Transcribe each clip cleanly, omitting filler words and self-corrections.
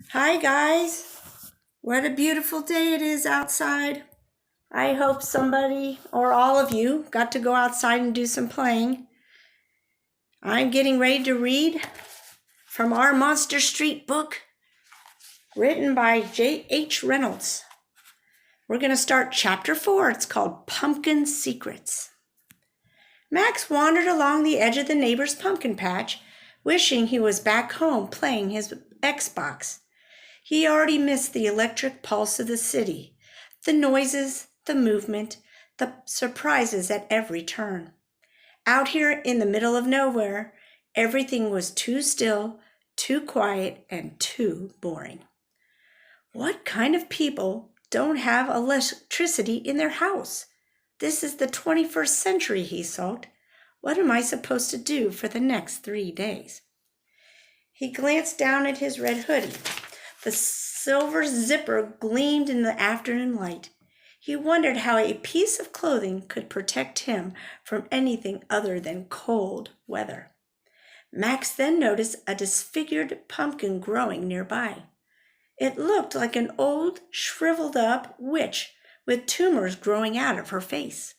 Hi, guys. What a beautiful day it is outside. I hope somebody or all of you got to go outside and do some playing. I'm getting ready to read from our Monster Street book, written by J.H. Reynolds. We're going to start chapter 4. It's called Pumpkin Secrets. Max wandered along the edge of the neighbor's pumpkin patch, wishing he was back home playing his Xbox. He already missed the electric pulse of the city, the noises, the movement, the surprises at every turn. Out here in the middle of nowhere, everything was too still, too quiet, and too boring. What kind of people don't have electricity in their house? This is the 21st century, he sulked. What am I supposed to do for the next 3 days? He glanced down at his red hoodie. The silver zipper gleamed in the afternoon light. He wondered how a piece of clothing could protect him from anything other than cold weather. Max then noticed a disfigured pumpkin growing nearby. It looked like an old, shriveled-up witch with tumors growing out of her face.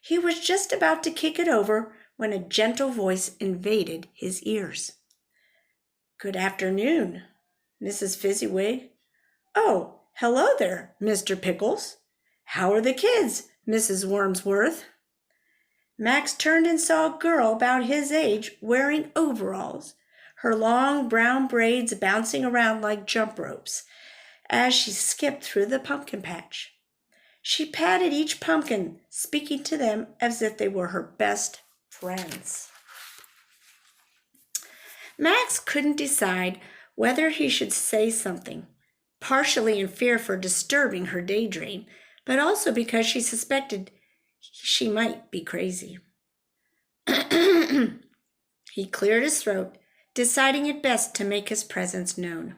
He was just about to kick it over when a gentle voice invaded his ears. "Good afternoon, Mrs. Fezziwig." "Oh, hello there, Mr. Pickles. How are the kids, Mrs. Wormsworth?" Max turned and saw a girl about his age wearing overalls, her long brown braids bouncing around like jump ropes as she skipped through the pumpkin patch. She patted each pumpkin, speaking to them as if they were her best friends. Max couldn't decide whether he should say something, partially in fear for disturbing her daydream, but also because she suspected she might be crazy. He cleared his throat, deciding it best to make his presence known.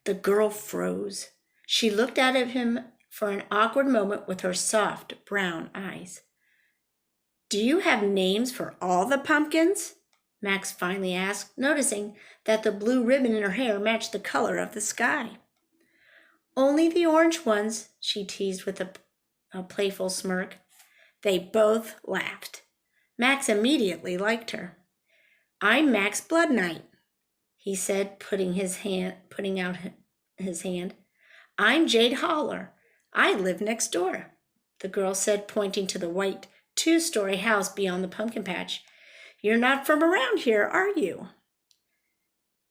The girl froze. She looked at him for an awkward moment with her soft brown eyes. "Do you have names for all the pumpkins?" Max finally asked, noticing that the blue ribbon in her hair matched the color of the sky. "Only the orange ones," she teased with a playful smirk. They both laughed. Max immediately liked her. "I'm Max Bloodknight," he said, putting out his hand. "I'm Jade Holler. I live next door," the girl said, pointing to the white two-story house beyond the pumpkin patch. "You're not from around here, are you?"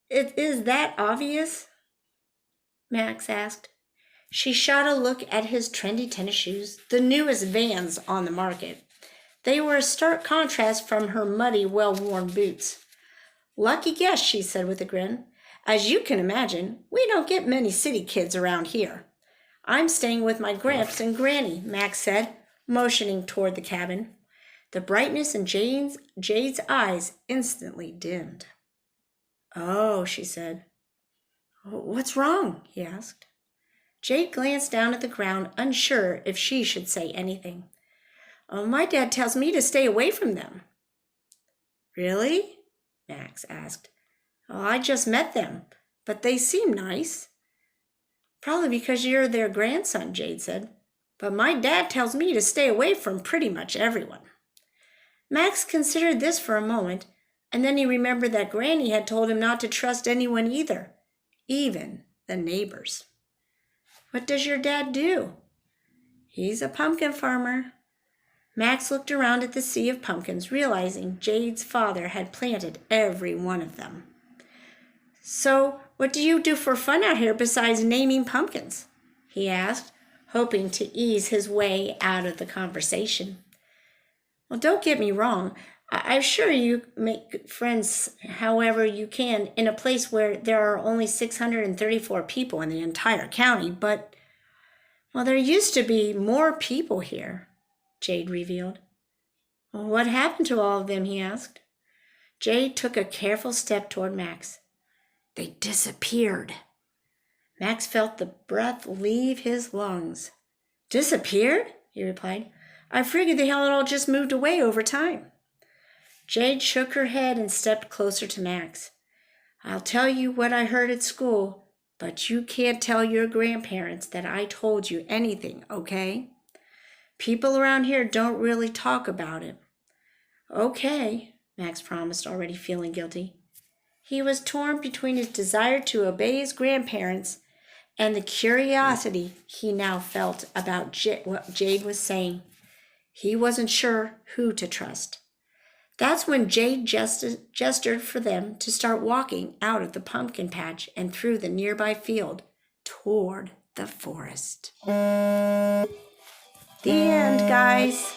"It is that obvious?" Max asked. She shot a look at his trendy tennis shoes, the newest Vans on the market. They were a stark contrast from her muddy, well-worn boots. "Lucky guess," she said with a grin. "As you can imagine, we don't get many city kids around here." "I'm staying with my Gramps and Granny," Max said, motioning toward the cabin. The brightness in Jade's eyes instantly dimmed. "Oh," she said. "What's wrong?" he asked. Jade glanced down at the ground, unsure if she should say anything. "Oh, my dad tells me to stay away from them." "Really?" Max asked. "Oh, I just met them, but they seem nice." "Probably because you're their grandson," Jade said. "But my dad tells me to stay away from pretty much everyone." Max considered this for a moment, and then he remembered that Granny had told him not to trust anyone either, even the neighbors. "What does your dad do?" "He's a pumpkin farmer." Max looked around at the sea of pumpkins, realizing Jade's father had planted every one of them. "So, what do you do for fun out here besides naming pumpkins?" he asked, hoping to ease his way out of the conversation. "Well, don't get me wrong. I'm sure you make friends however you can in a place where there are only 634 people in the entire county, but, well, there used to be more people here," Jade revealed. "Well, what happened to all of them?" he asked. Jade took a careful step toward Max. "They disappeared." Max felt the breath leave his lungs. "Disappeared?" he replied. "I figured they had all just moved away over time." Jade shook her head and stepped closer to Max. "I'll tell you what I heard at school. But you can't tell your grandparents that I told you anything, okay? People around here don't really talk about it. Okay, Max promised, already feeling guilty. He was torn between his desire to obey his grandparents and the curiosity he now felt about what Jade was saying. He wasn't sure who to trust. That's when Jade gestured for them to start walking out of the pumpkin patch and through the nearby field toward the forest. The end, guys.